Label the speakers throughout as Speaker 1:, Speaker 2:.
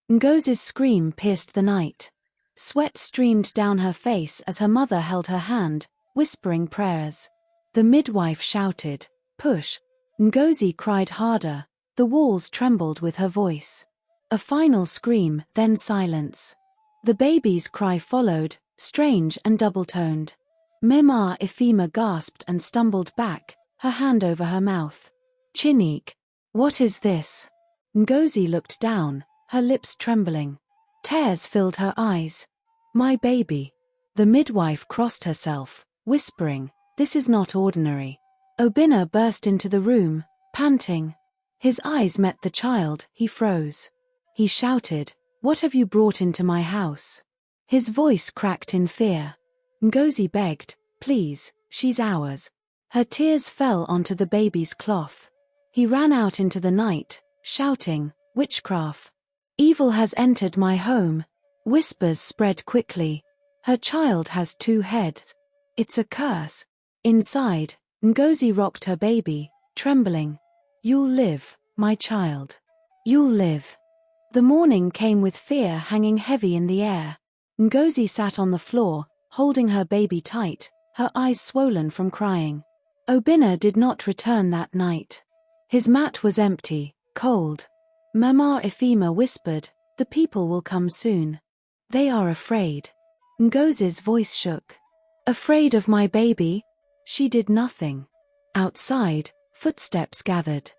Speaker 1: Ngozi's scream pierced the night. Sweat streamed down her face as her mother held her hand, whispering prayers. The midwife shouted, "Push!" Ngozi cried harder. The walls trembled with her voice. A final scream, then silence. The baby's cry followed, strange and double-toned. Mema Ifema gasped and stumbled back, her hand over her mouth. "Chinik, what is this?" Ngozi looked down, her lips trembling. Tears filled her eyes. "My baby." The midwife crossed herself, whispering, "This is not ordinary." Obinna burst into the room, panting. His eyes met the child, he froze. He shouted, "What have you brought into my house?" His voice cracked in fear. Ngozi begged, "Please, she's ours." Her tears fell onto the baby's cloth. He ran out into the night, shouting, "Witchcraft! Evil has entered my home." Whispers spread quickly. "Her child has 2 heads. It's a curse." Inside, Ngozi rocked her baby, trembling. "You'll live, my child. You'll live." The morning came with fear hanging heavy in the air. Ngozi sat on the floor, holding her baby tight, her eyes swollen from crying. Obinna did not return that night. His mat was empty, cold. Mema Ifema whispered, "The people will come soon. They are afraid." Ngozi's voice shook. "Afraid of my baby?" She did nothing. Outside, footsteps gathered.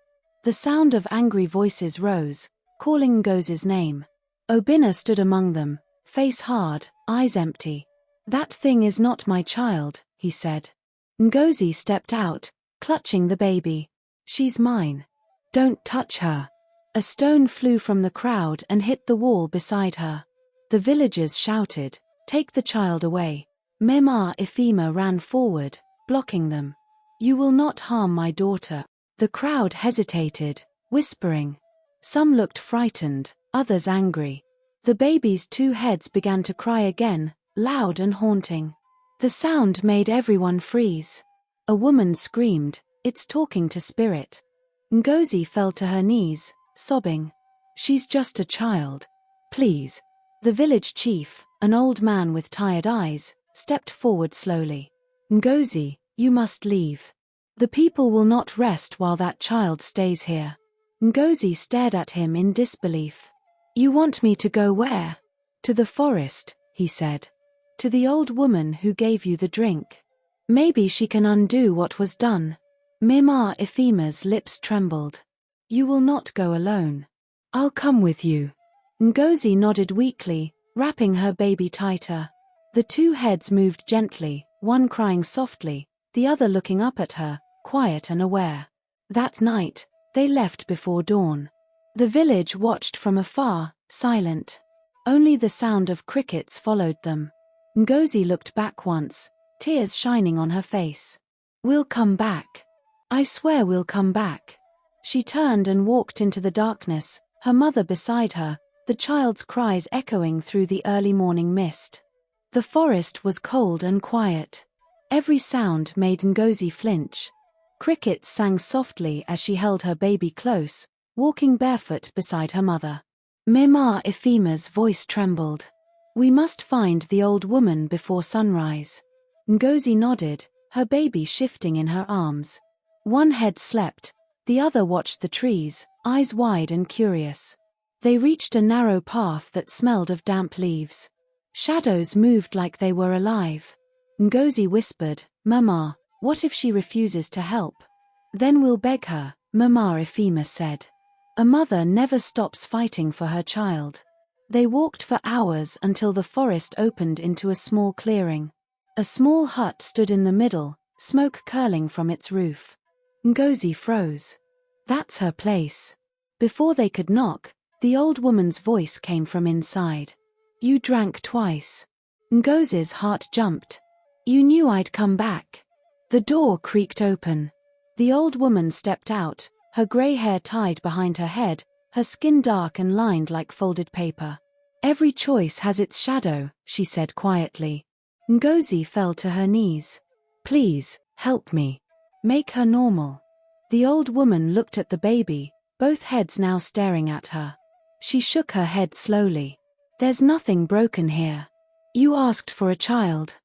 Speaker 1: The sound of angry voices rose, calling Ngozi's name. Obinna stood among them, face hard, eyes empty. "That thing is not my child," he said. Ngozi stepped out, clutching the baby. "She's mine. Don't touch her." A stone flew from the crowd and hit the wall beside her. The villagers shouted, "Take the child away." Mema Ifema ran forward, blocking them. "You will not harm my daughter." The crowd hesitated, whispering. Some looked frightened, others angry. The baby's 2 heads began to cry again, loud and haunting. The sound made everyone freeze. A woman screamed, "It's talking to spirit." Ngozi fell to her knees, sobbing. "She's just a child. Please." The village chief, an old man with tired eyes, stepped forward slowly. "Ngozi, you must leave. The people will not rest while that child stays here." Ngozi stared at him in disbelief. "You want me to go where?" "To the forest," he said. "To the old woman who gave you the drink. Maybe she can undo what was done." Mema Ifema's lips trembled. "You will not go alone. I'll come with you." Ngozi nodded weakly, wrapping her baby tighter. The 2 heads moved gently, one crying softly, the other looking up at her, quiet and aware. That night, they left before dawn. The village watched from afar, silent. Only the sound of crickets followed them. Ngozi looked back once, tears shining on her face. "We'll come back. I swear we'll come back." She turned and walked into the darkness, her mother beside her, the child's cries echoing through the early morning mist. The forest was cold and quiet. Every sound made Ngozi flinch. Crickets sang softly as she held her baby close, walking barefoot beside her mother. Mema Ifema's voice trembled. "We must find the old woman before sunrise." Ngozi nodded, her baby shifting in her arms. One head slept, the other watched the trees, eyes wide and curious. They reached a narrow path that smelled of damp leaves. Shadows moved like they were alive. Ngozi whispered, "Mama, what if she refuses to help?" "Then we'll beg her," Mema Ifema said. A mother never stops fighting for her child. They walked for hours until the forest opened into a small clearing. A small hut stood in the middle, smoke curling from its roof. Ngozi froze. That's her place. Before they could knock, the old woman's voice came from inside. "You drank twice." Ngozi's heart jumped. "You knew I'd come back." The door creaked open. The old woman stepped out, her grey hair tied behind her head, her skin dark and lined like folded paper. "Every choice has its shadow," she said quietly. Ngozi fell to her knees. "Please, help me. Make her normal." The old woman looked at the baby, both heads now staring at her. She shook her head slowly. There's nothing broken here. You asked for a child.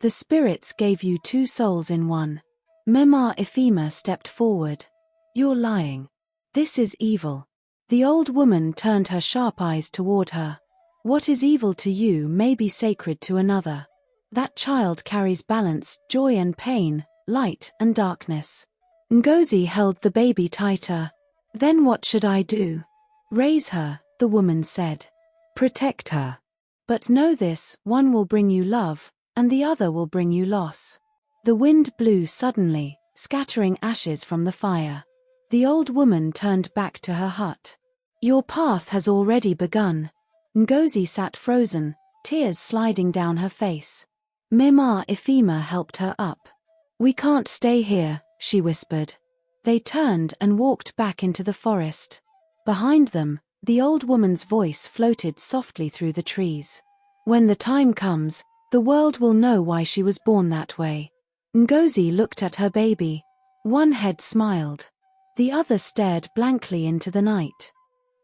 Speaker 1: The spirits gave you 2 souls in one. Mema Ifema stepped forward. You're lying. This is evil. The old woman turned her sharp eyes toward her. What is evil to you may be sacred to another. That child carries balance, joy and pain, light and darkness. Ngozi held the baby tighter. Then what should I do? Raise her, the woman said. Protect her. But know this, one will bring you love, and the other will bring you loss. The wind blew suddenly, scattering ashes from the fire. The old woman turned back to her hut. Your path has already begun. Ngozi sat frozen, tears sliding down her face. Mema Ifema helped her up. We can't stay here, she whispered. They turned and walked back into the forest. Behind them, the old woman's voice floated softly through the trees. When the time comes, the world will know why she was born that way. Ngozi looked at her baby. One head smiled. The other stared blankly into the night.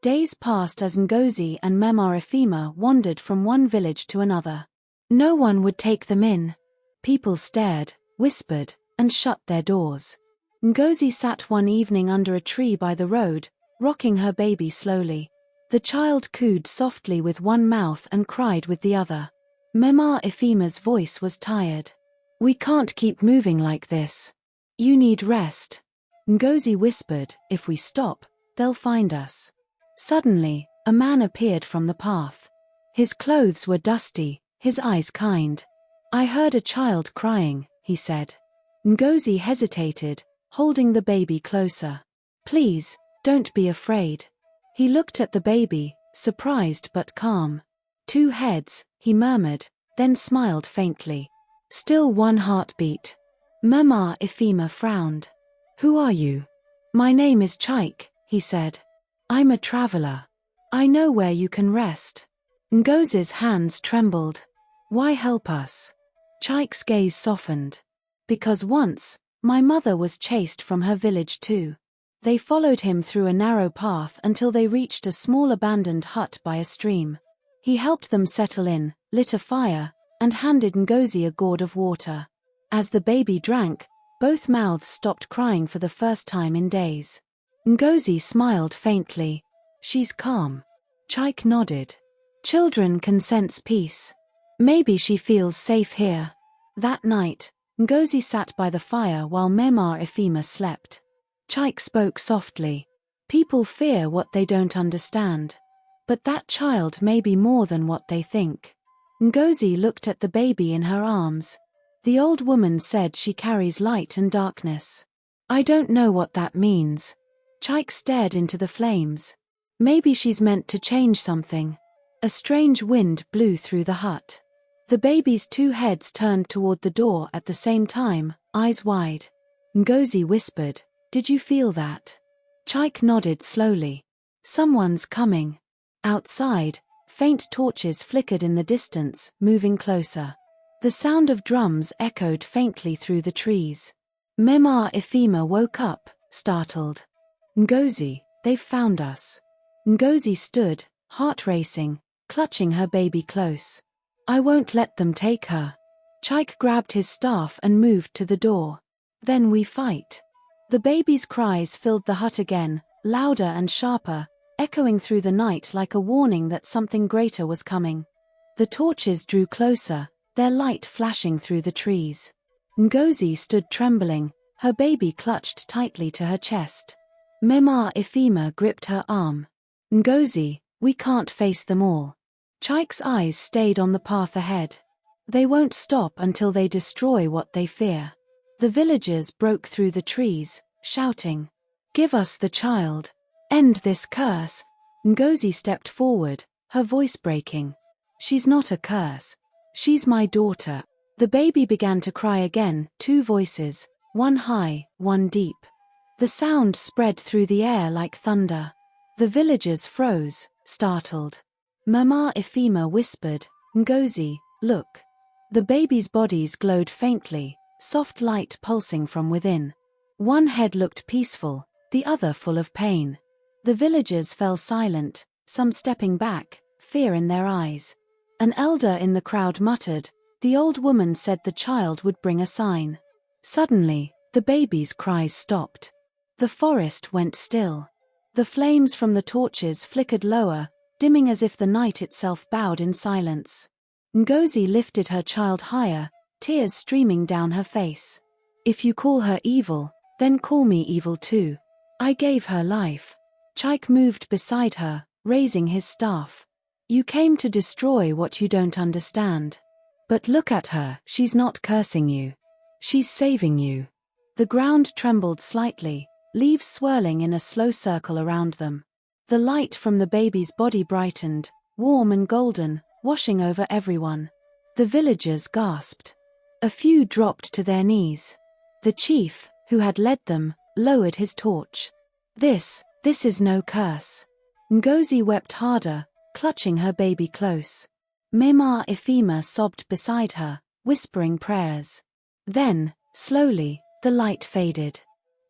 Speaker 1: Days passed as Ngozi and Mema Ifema wandered from one village to another. No one would take them in. People stared, whispered, and shut their doors. Ngozi sat one evening under a tree by the road, rocking her baby slowly. The child cooed softly with one mouth and cried with the other. Mema Ifema's voice was tired. We can't keep moving like this. You need rest. Ngozi whispered, if we stop, they'll find us. Suddenly, a man appeared from the path. His clothes were dusty, his eyes kind. I heard a child crying, he said. Ngozi hesitated, holding the baby closer. Please, don't be afraid. He looked at the baby, surprised but calm. 2 heads, he murmured, then smiled faintly. Still one heartbeat. Mema Ifema frowned. Who are you? My name is Chaik, he said. I'm a traveler. I know where you can rest. Ngozi's hands trembled. Why help us? Chaik's gaze softened. Because once, my mother was chased from her village too. They followed him through a narrow path until they reached a small abandoned hut by a stream. He helped them settle in, lit a fire, and handed Ngozi a gourd of water. As the baby drank, both mouths stopped crying for the first time in days. Ngozi smiled faintly. She's calm. Chaik nodded. Children can sense peace. Maybe she feels safe here. That night, Ngozi sat by the fire while Mema Ifema slept. Chaik spoke softly. People fear what they don't understand. But that child may be more than what they think. Ngozi looked at the baby in her arms. The old woman said she carries light and darkness. I don't know what that means. Chaik stared into the flames. Maybe she's meant to change something. A strange wind blew through the hut. The baby's 2 heads turned toward the door at the same time, eyes wide. Ngozi whispered, Did you feel that? Chaik nodded slowly. Someone's coming. Outside, faint torches flickered in the distance, moving closer. The sound of drums echoed faintly through the trees. Mema Ifema woke up, startled. Ngozi, they've found us. Ngozi stood, heart racing, clutching her baby close. I won't let them take her. Chaik grabbed his staff and moved to the door. Then we fight. The baby's cries filled the hut again, louder and sharper, echoing through the night like a warning that something greater was coming. The torches drew closer, their light flashing through the trees. Ngozi stood trembling, her baby clutched tightly to her chest. Mema Ifema gripped her arm. Ngozi, we can't face them all. Chaik's eyes stayed on the path ahead. They won't stop until they destroy what they fear. The villagers broke through the trees, shouting, Give us the child. End this curse. Ngozi stepped forward, her voice breaking. She's not a curse. She's my daughter. The baby began to cry again, 2 voices, one high, one deep. The sound spread through the air like thunder. The villagers froze, startled. Mema Ifema whispered, Ngozi, look. The baby's bodies glowed faintly, soft light pulsing from within. One head looked peaceful, the other full of pain. The villagers fell silent, some stepping back, fear in their eyes. An elder in the crowd muttered, "The old woman said the child would bring a sign." Suddenly, the baby's cries stopped. The forest went still. The flames from the torches flickered lower, dimming as if the night itself bowed in silence. Ngozi lifted her child higher, tears streaming down her face. "If you call her evil, then call me evil too. I gave her life." Chike moved beside her, raising his staff. "You came to destroy what you don't understand. But look at her, she's not cursing you. She's saving you." The ground trembled slightly, leaves swirling in a slow circle around them. The light from the baby's body brightened, warm and golden, washing over everyone. The villagers gasped. A few dropped to their knees. The chief, who had led them, lowered his torch. This is no curse." Ngozi wept harder, clutching her baby close. Mema Ifema sobbed beside her, whispering prayers. Then, slowly, the light faded.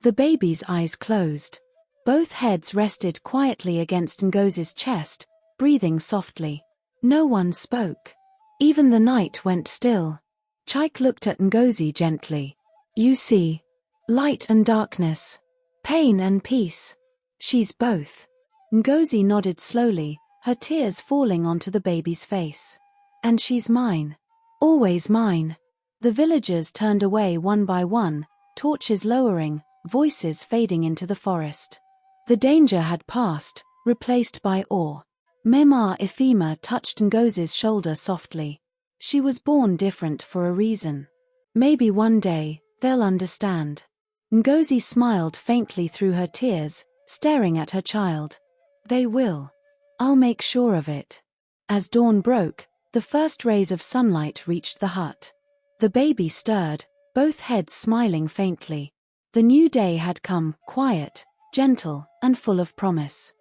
Speaker 1: The baby's eyes closed. Both heads rested quietly against Ngozi's chest, breathing softly. No one spoke. Even the night went still. Chike looked at Ngozi gently. "You see, light and darkness, pain and peace. She's both." Ngozi nodded slowly, her tears falling onto the baby's face. "And she's mine. Always mine." The villagers turned away one by one, torches lowering, voices fading into the forest. The danger had passed, replaced by awe. Mema Ifema touched Ngozi's shoulder softly. "She was born different for a reason. Maybe one day, they'll understand." Ngozi smiled faintly through her tears, staring at her child. "They will. I'll make sure of it." As dawn broke, the first rays of sunlight reached the hut. The baby stirred, both heads smiling faintly. The new day had come, quiet, gentle, and full of promise.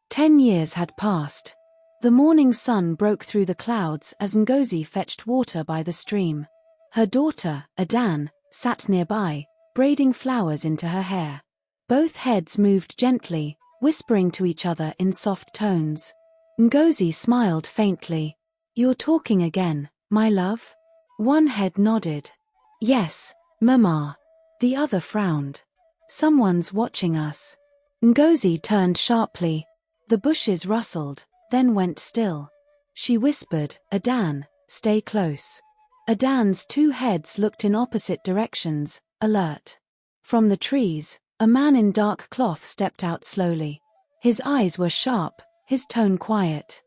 Speaker 1: 10 years had passed. The morning sun broke through the clouds as Ngozi fetched water by the stream. Her daughter, Adan, sat nearby, braiding flowers into her hair. Both heads moved gently, whispering to each other in soft tones. Ngozi smiled faintly. "You're talking again, my love?" One head nodded. "Yes, Mama." The other frowned. "Someone's watching us." Ngozi turned sharply. The bushes rustled, then went still. She whispered, "Adan, stay close." Adan's two heads looked in opposite directions, alert. From the trees, a man in dark cloth stepped out slowly. His eyes were sharp, his tone quiet.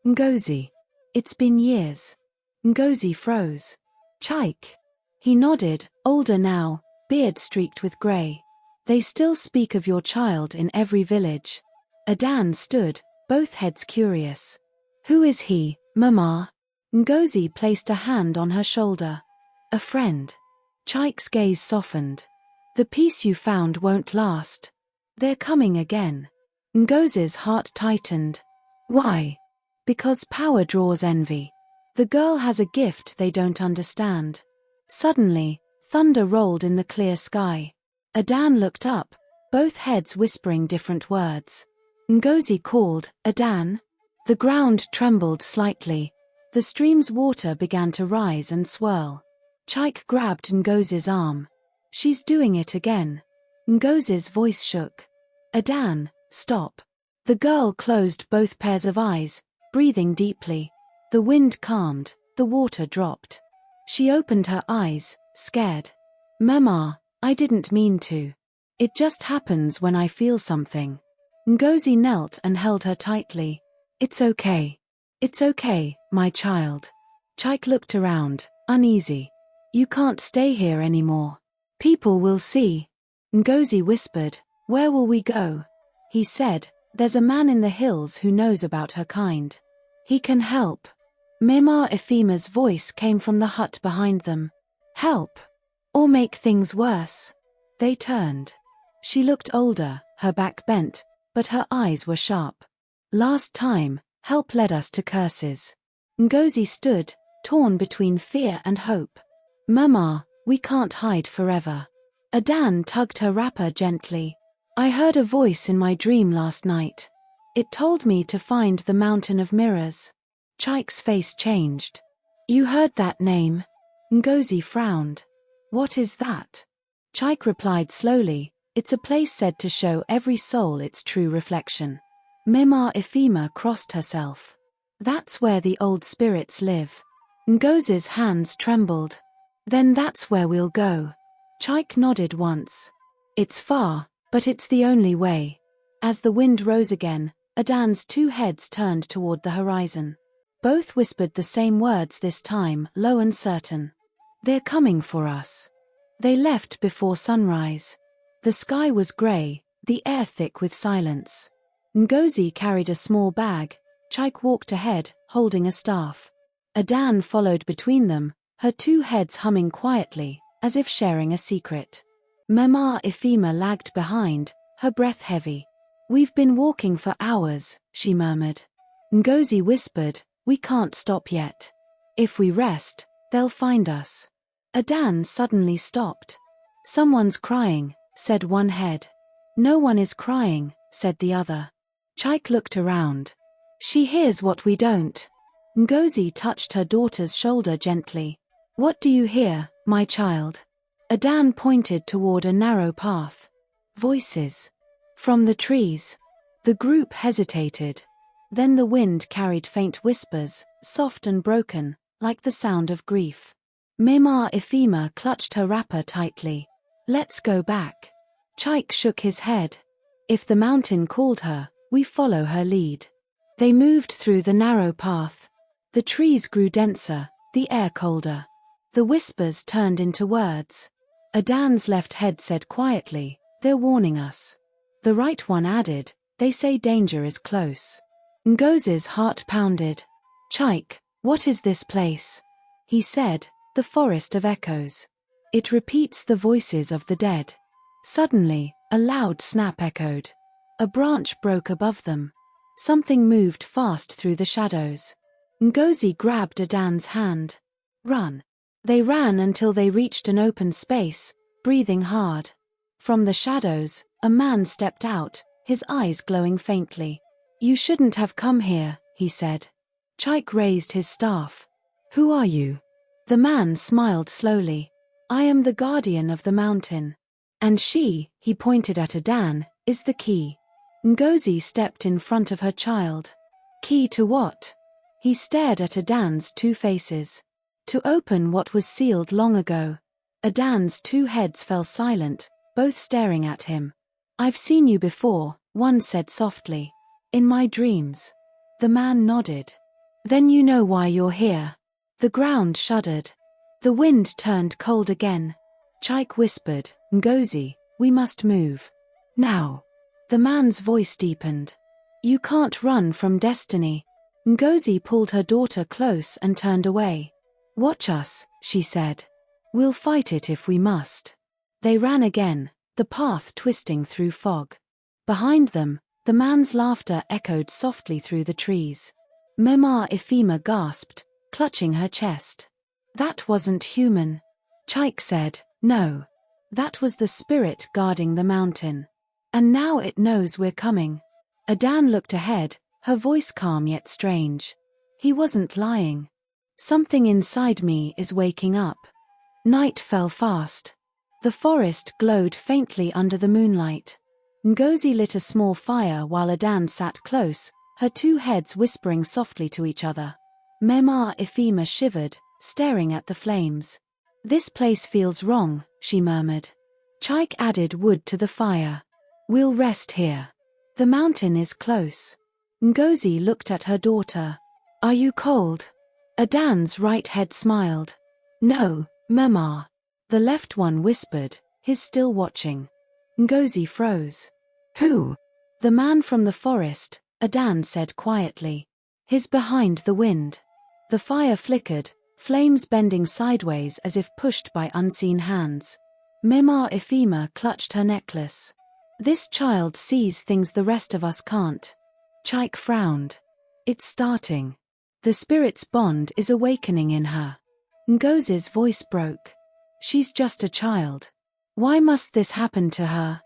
Speaker 1: "Ngozi. It's been years." Ngozi froze. "Chike." He nodded, older now, beard streaked with grey. "They still speak of your child in every village." Adan stood, both heads curious. "Who is he, Mama?" Ngozi placed a hand on her shoulder. "A friend." Chike's gaze softened. "The peace you found won't last. They're coming again." Ngozi's heart tightened. "Why?" "Because power draws envy. The girl has a gift they don't understand." Suddenly, thunder rolled in the clear sky. Adan looked up, both heads whispering different words. Ngozi called, "Adan." The ground trembled slightly. The stream's water began to rise and swirl. Chike grabbed Ngozi's arm. "She's doing it again." Ngozi's voice shook. "Adan, stop." The girl closed both pairs of eyes, breathing deeply. The wind calmed, the water dropped. She opened her eyes, scared. "Mama, I didn't mean to. It just happens when I feel something." Ngozi knelt and held her tightly. "It's okay. It's okay, my child." Chike looked around, uneasy. "You can't stay here anymore. People will see." Ngozi whispered, "Where will we go?" He said, "There's a man in the hills who knows about her kind. He can help." Mema Ifema's voice came from the hut behind them. "Help? Or make things worse?" They turned. She looked older, her back bent, but her eyes were sharp. "Last time, help led us to curses." Ngozi stood, torn between fear and hope. "Mama, we can't hide forever." Adan tugged her wrapper gently. "I heard a voice in my dream last night. It told me to find the Mountain of Mirrors. Chike's face changed. You heard that name? Ngozi frowned. What is that? Chike replied slowly, it's a place said to show every soul its true reflection. Mema Ifema crossed herself. That's where the old spirits live. Ngozi's hands trembled. Then that's where we'll go. Chike nodded once. It's far, but it's the only way. As the wind rose again, Adan's two heads turned toward the horizon. Both whispered the same words this time, low and certain. They're coming for us. They left before sunrise. The sky was grey, the air thick with silence. Ngozi carried a small bag. Chike walked ahead, holding a staff. Adan followed between them, her two heads humming quietly, as if sharing a secret. Mema Ifema lagged behind, her breath heavy. We've been walking for hours, she murmured. Ngozi whispered, we can't stop yet. If we rest, they'll find us. Adan suddenly stopped. Someone's crying, said one head. No one is crying, said the other. Chike looked around. She hears what we don't. Ngozi touched her daughter's shoulder gently. What do you hear, my child? Adan pointed toward a narrow path. Voices. From the trees. The group hesitated. Then the wind carried faint whispers, soft and broken, like the sound of grief. Mema Ifema clutched her wrapper tightly. Let's go back. Chike shook his head. If the mountain called her, we follow her lead. They moved through the narrow path. The trees grew denser, the air colder. The whispers turned into words. Adan's left head said quietly, they're warning us. The right one added, they say danger is close. Ngozi's heart pounded. Chike, what is this place? He said, the forest of echoes. It repeats the voices of the dead. Suddenly, a loud snap echoed. A branch broke above them. Something moved fast through the shadows. Ngozi grabbed Adan's hand. Run. They ran until they reached an open space, breathing hard. From the shadows, a man stepped out, his eyes glowing faintly. You shouldn't have come here, he said. Chike raised his staff. Who are you? The man smiled slowly. I am the guardian of the mountain. And she, he pointed at Adan, is the key. Ngozi stepped in front of her child. Key to what? He stared at Adan's two faces. To open what was sealed long ago. Adan's two heads fell silent, both staring at him. I've seen you before, one said softly. In my dreams. The man nodded. Then you know why you're here. The ground shuddered. The wind turned cold again. Chike whispered, Ngozi, we must move. Now. The man's voice deepened. You can't run from destiny. Ngozi pulled her daughter close and turned away. Watch us, she said. We'll fight it if we must. They ran again, the path twisting through fog. Behind them, the man's laughter echoed softly through the trees. Mema Ifema gasped, clutching her chest. That wasn't human. Chike said, no. That was the spirit guarding the mountain. And now it knows we're coming. Adan looked ahead, her voice calm yet strange. He wasn't lying. Something inside me is waking up. Night fell fast. The forest glowed faintly under the moonlight. Ngozi lit a small fire while Adan sat close, her two heads whispering softly to each other. Mema Ifema shivered, staring at the flames. This place feels wrong, she murmured. Chike added wood to the fire. We'll rest here. The mountain is close. Ngozi looked at her daughter. Are you cold? Adan's right head smiled. No, Mema. The left one whispered, his still watching. Ngozi froze. Who? The man from the forest, Adan said quietly. His behind the wind. The fire flickered, flames bending sideways as if pushed by unseen hands. Mema Ifema clutched her necklace. This child sees things the rest of us can't. Chike frowned. It's starting. The spirit's bond is awakening in her. Ngozi's voice broke. She's just a child. Why must this happen to her?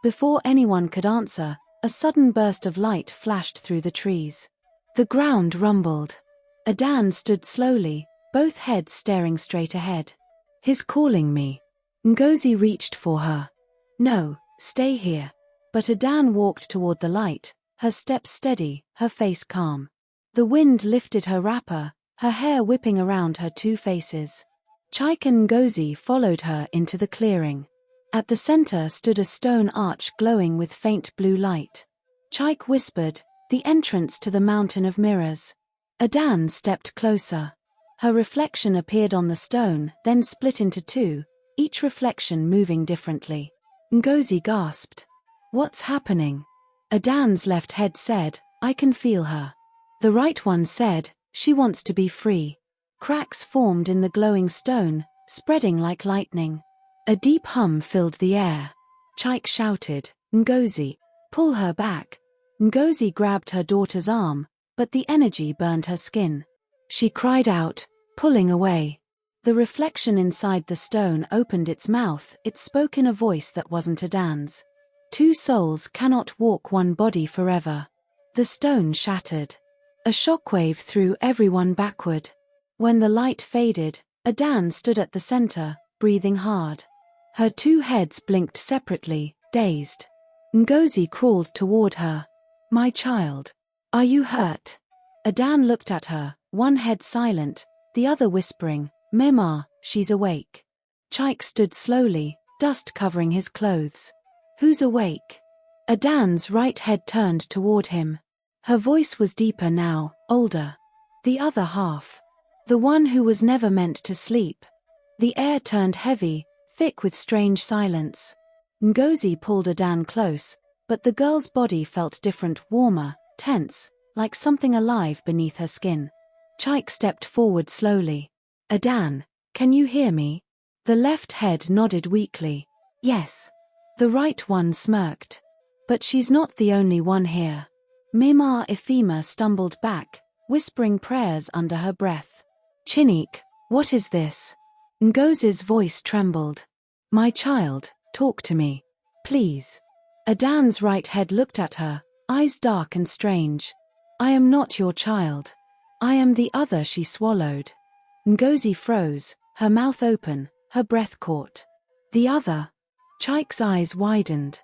Speaker 1: Before anyone could answer, a sudden burst of light flashed through the trees. The ground rumbled. Adan stood slowly, both heads staring straight ahead. "He's calling me." Ngozi reached for her. "No, stay here." But Adan walked toward the light, her steps steady, her face calm. The wind lifted her wrapper, her hair whipping around her two faces. Chike and Ngozi followed her into the clearing. At the center stood a stone arch glowing with faint blue light. Chike whispered, "The entrance to the Mountain of Mirrors." Adan stepped closer. Her reflection appeared on the stone, then split into two, each reflection moving differently. Ngozi gasped. "What's happening?" Adan's left head said, "I can feel her." The right one said, "She wants to be free." Cracks formed in the glowing stone, spreading like lightning. A deep hum filled the air. Chike shouted, "Ngozi, pull her back." Ngozi grabbed her daughter's arm, but the energy burned her skin. She cried out, pulling away. The reflection inside the stone opened its mouth. It spoke in a voice that wasn't Adan's. "Two souls cannot walk one body forever." The stone shattered. A shockwave threw everyone backward. When the light faded, Adan stood at the center, breathing hard. Her two heads blinked separately, dazed. Ngozi crawled toward her. "My child. Are you hurt?" Adan looked at her, one head silent, the other whispering, "Mema, she's awake." Chike stood slowly, dust covering his clothes. "Who's awake?" Adan's right head turned toward him. Her voice was deeper now, older. "The other half. The one who was never meant to sleep." The air turned heavy, thick with strange silence. Ngozi pulled Adan close, but the girl's body felt different, warmer, tense, like something alive beneath her skin. Chike stepped forward slowly. "Adan, can you hear me?" The left head nodded weakly. "Yes." The right one smirked. "But she's not the only one here." Mema Ifema stumbled back, whispering prayers under her breath. "Chinik, what is this?" Ngozi's voice trembled. "My child, talk to me. Please." Adan's right head looked at her, eyes dark and strange. "I am not your child. I am the other," she swallowed. Ngozi froze, her mouth open, her breath caught. "The other?" Chike's eyes widened.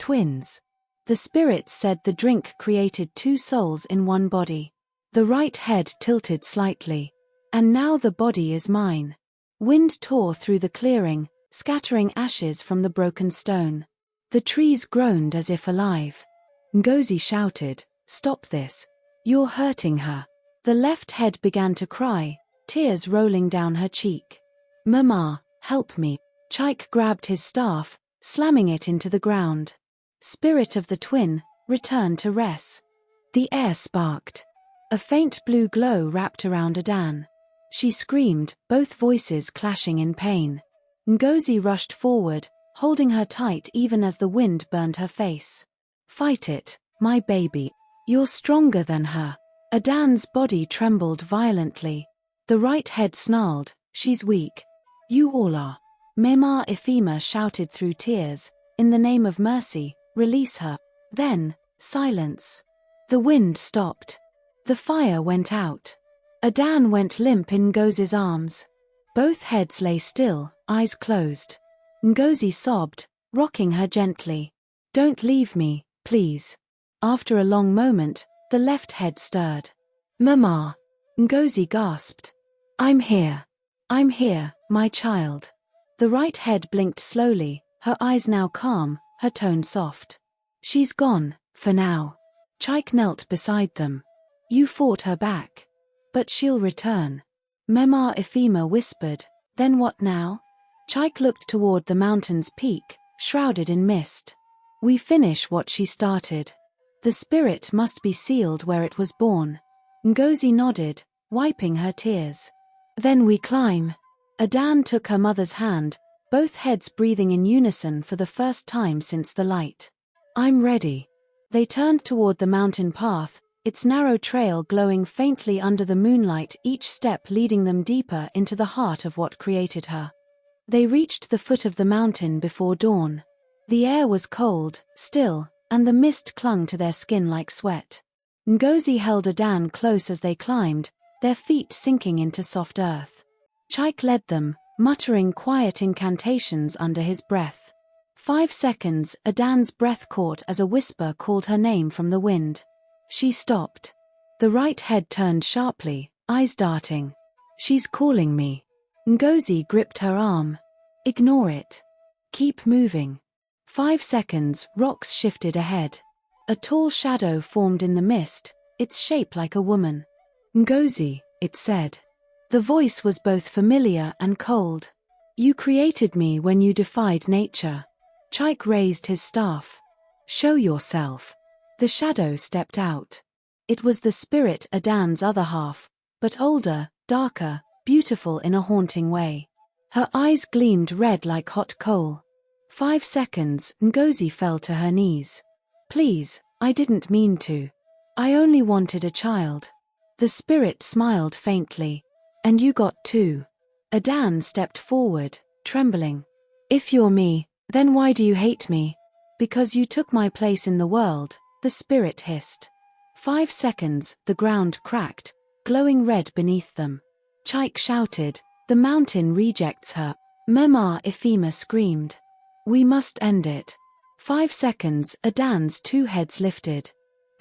Speaker 1: "Twins." The spirits said the drink created two souls in one body. The right head tilted slightly. "And now the body is mine." Wind tore through the clearing, scattering ashes from the broken stone. The trees groaned as if alive. Ngozi shouted, "Stop this. You're hurting her." The left head began to cry, tears rolling down her cheek. "Mama, help me." Chike grabbed his staff, slamming it into the ground. "Spirit of the twin, return to rest." The air sparked. A faint blue glow wrapped around Adan. She screamed, both voices clashing in pain. Ngozi rushed forward, holding her tight even as the wind burned her face. "Fight it, my baby. You're stronger than her." Adan's body trembled violently. The right head snarled, "She's weak. You all are." Mema Ifema shouted through tears, "In the name of mercy, release her." Then, silence. The wind stopped. The fire went out. Adan went limp in Ngozi's arms. Both heads lay still, eyes closed. Ngozi sobbed, rocking her gently. "Don't leave me, please." After a long moment, the left head stirred. "Mama." Ngozi gasped. "I'm here. I'm here, my child." The right head blinked slowly, her eyes now calm, her tone soft. "She's gone, for now." Chike knelt beside them. "You fought her back. But she'll return." Mema Ifema whispered, "Then what now?" Chike looked toward the mountain's peak, shrouded in mist. "We finish what she started. The spirit must be sealed where it was born." Ngozi nodded, wiping her tears. "Then we climb." Adan took her mother's hand, both heads breathing in unison for the first time since the light. "I'm ready." They turned toward the mountain path, its narrow trail glowing faintly under the moonlight, each step leading them deeper into the heart of what created her. They reached the foot of the mountain before dawn. The air was cold, still, and the mist clung to their skin like sweat. Ngozi held Adan close as they climbed, their feet sinking into soft earth. Chike led them, muttering quiet incantations under his breath. 5 seconds, Adan's breath caught as a whisper called her name from the wind. She stopped. The right head turned sharply, eyes darting. She's calling me. Ngozi gripped her arm. Ignore it. Keep moving. 5 seconds, rocks shifted ahead. A tall shadow formed in the mist, its shape like a woman. Ngozi, it said. The voice was both familiar and cold. You created me when you defied nature. Chike raised his staff. Show yourself. The shadow stepped out. It was the spirit, Adan's other half, but older, darker, beautiful in a haunting way. Her eyes gleamed red like hot coal. 5 seconds, Ngozi fell to her knees. Please, I didn't mean to. I only wanted a child. The spirit smiled faintly. And you got 2. Adan stepped forward, trembling. If you're me, then why do you hate me? Because you took my place in the world, the spirit hissed. 5 seconds, the ground cracked, glowing red beneath them. Chike shouted, the mountain rejects her. Mema Ifema screamed. We must end it. 5 seconds, Adan's 2 heads lifted.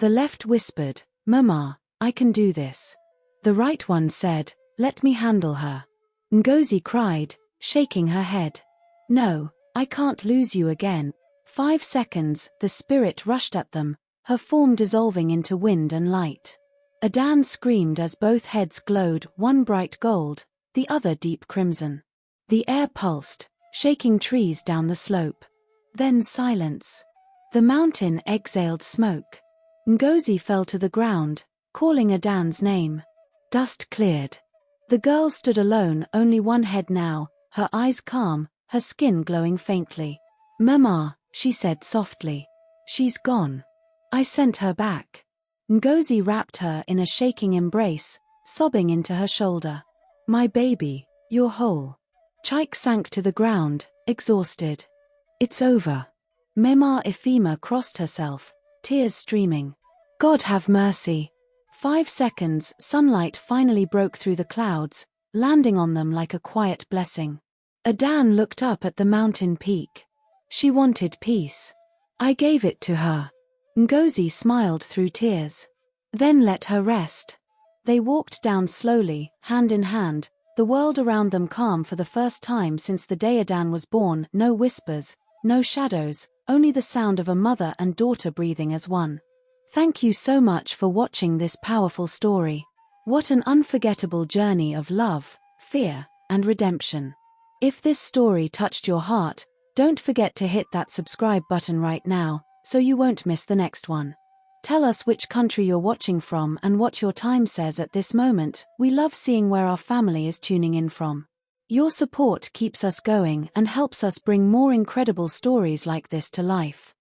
Speaker 1: The left whispered, Mema, I can do this. The right one said, let me handle her. Ngozi cried, shaking her head. No, I can't lose you again. 5 seconds, the spirit rushed at them, her form dissolving into wind and light. Adan screamed as both heads glowed, one bright gold, the other deep crimson. The air pulsed, shaking trees down the slope. Then silence. The mountain exhaled smoke. Ngozi fell to the ground, calling Adan's name. Dust cleared. The girl stood alone, only one head now, her eyes calm, her skin glowing faintly. Mema, she said softly. She's gone. I sent her back. Ngozi wrapped her in a shaking embrace, sobbing into her shoulder. My baby, you're whole. Chike sank to the ground, exhausted. It's over. Mema Ifema crossed herself, tears streaming. God have mercy. 5 seconds, sunlight finally broke through the clouds, landing on them like a quiet blessing. Adan looked up at the mountain peak. She wanted peace. I gave it to her. Ngozi smiled through tears. Then let her rest. They walked down slowly, hand in hand, the world around them calm for the first time since the day Adan was born. No whispers, no shadows, only the sound of a mother and daughter breathing as one. Thank you so much for watching this powerful story. What an unforgettable journey of love, fear, and redemption. If this story touched your heart, don't forget to hit that subscribe button right now, so you won't miss the next one. Tell us which country you're watching from and what your time says at this moment. We love seeing where our family is tuning in from. Your support keeps us going and helps us bring more incredible stories like this to life.